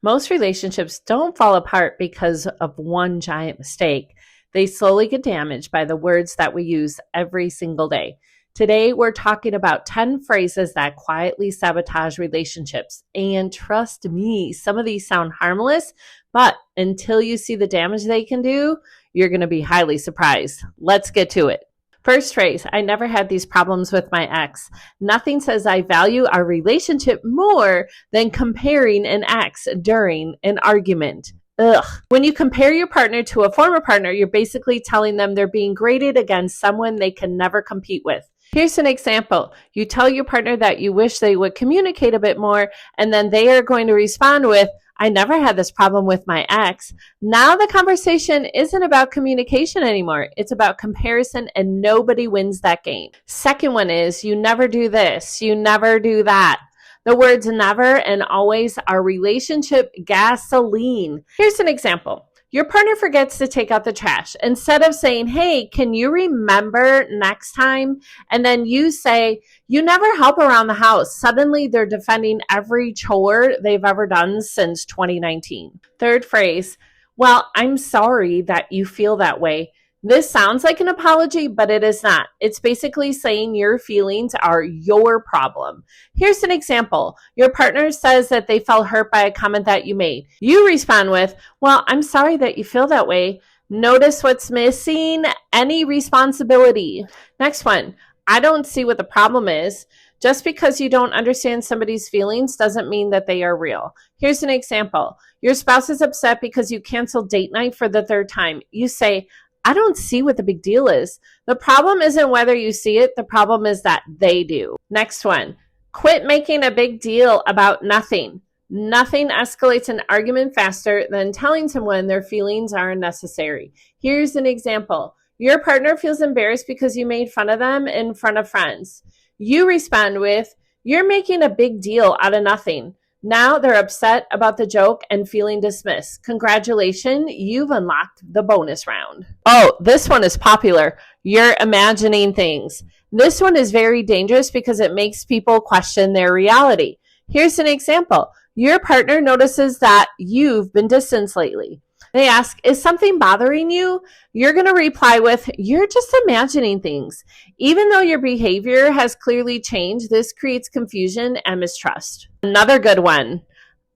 Most relationships don't fall apart because of one giant mistake. They slowly get damaged by the words that we use every single day. Today, we're talking about 10 phrases that quietly sabotage relationships. And trust me, some of these sound harmless, but until you see the damage they can do, you're going to be highly surprised. Let's get to it. First phrase, I never had these problems with my ex. Nothing says I value our relationship more than comparing an ex during an argument. Ugh. When you compare your partner to a former partner, you're basically telling them they're being graded against someone they can never compete with. Here's an example. You tell your partner that you wish they would communicate a bit more, and then they are going to respond with, I never had this problem with my ex. Now the conversation isn't about communication anymore. It's about comparison, and nobody wins that game. Second one is, you never do this, you never do that. The words never and always are relationship gasoline. Here's an example. Your partner forgets to take out the trash. Instead of saying, hey, can you remember next time? And then you say, you never help around the house. Suddenly they're defending every chore they've ever done since 2019. Third phrase, well, I'm sorry that you feel that way. This sounds like an apology, but it is not. It's basically saying your feelings are your problem. Here's an example. Your partner says that they felt hurt by a comment that you made. You respond with, well, I'm sorry that you feel that way. Notice what's missing? Any responsibility. Next one. I don't see what the problem is. Just because you don't understand somebody's feelings doesn't mean that they are real. Here's an example. Your spouse is upset because you canceled date night for the third time. You say, I don't see what the big deal is. The problem isn't whether you see it. The problem is that they do. Next one. Quit making a big deal about nothing. Nothing escalates an argument faster than telling someone their feelings are unnecessary. Here's an example. Your partner feels embarrassed because you made fun of them in front of friends. You respond with, you're making a big deal out of nothing. Now they're upset about the joke and feeling dismissed. Congratulations, you've unlocked the bonus round. Oh, this one is popular. You're imagining things. This one is very dangerous because it makes people question their reality. Here's an example. Your partner notices that you've been distant lately. They ask, is something bothering you? You're going to reply with, you're just imagining things. Even though your behavior has clearly changed, this creates confusion and mistrust. Another good one.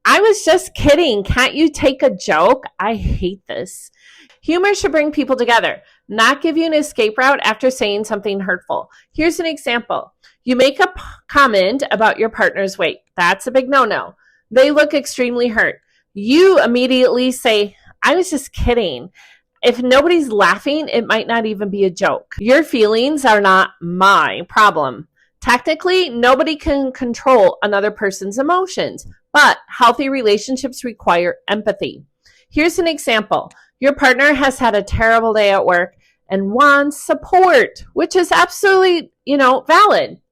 I was just kidding. Can't you take a joke? I hate this. Humor should bring people together, not give you an escape route after saying something hurtful. Here's an example. You make a comment about your partner's weight. That's a big no-no. They look extremely hurt. You immediately say, I was just kidding. If nobody's laughing, it might not even be a joke. Your feelings are not my problem. Technically, nobody can control another person's emotions, but healthy relationships require empathy. Here's an example. Your partner has had a terrible day at work and wants support, which is absolutely, valid.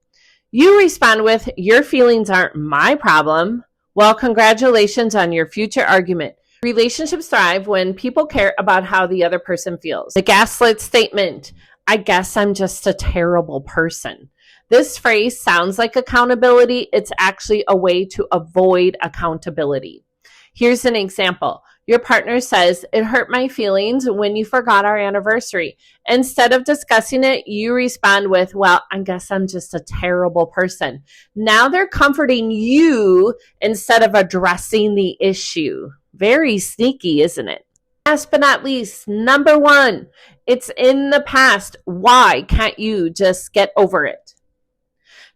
You respond with, your feelings aren't my problem. Well, congratulations on your future argument. Relationships thrive when people care about how the other person feels. The gaslit statement, I guess I'm just a terrible person. This phrase sounds like accountability. It's actually a way to avoid accountability. Here's an example. Your partner says, it hurt my feelings when you forgot our anniversary. Instead of discussing it, you respond with, well, I guess I'm just a terrible person. Now they're comforting you instead of addressing the issue. Very sneaky, isn't it? Last but not least, number one, it's in the past. Why can't you just get over it?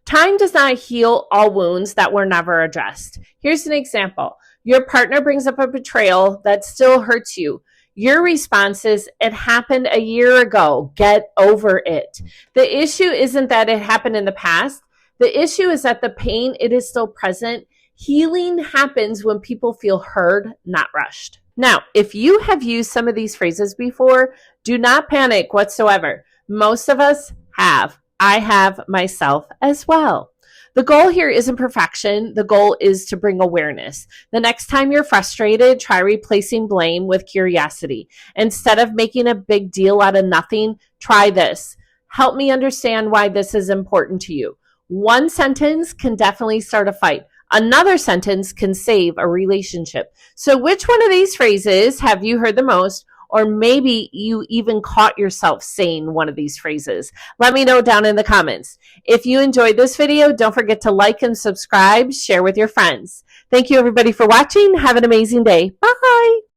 Time does not heal all wounds that were never addressed. Here's an example. Your partner brings up a betrayal that still hurts you. Your response is, it happened a year ago. Get over it. The issue isn't that it happened in the past. The issue is that the pain, it is still present. Healing happens when people feel heard, not rushed. Now, if you have used some of these phrases before, do not panic whatsoever. Most of us have. I have myself as well. The goal here isn't perfection. The goal is to bring awareness. The next time you're frustrated, try replacing blame with curiosity. Instead of making a big deal out of nothing, try this. Help me understand why this is important to you. One sentence can definitely start a fight. Another sentence can save a relationship. So which one of these phrases have you heard the most? Or maybe you even caught yourself saying one of these phrases. Let me know down in the comments. If you enjoyed this video, don't forget to like and subscribe, share with your friends. Thank you everybody for watching. Have an amazing day. Bye.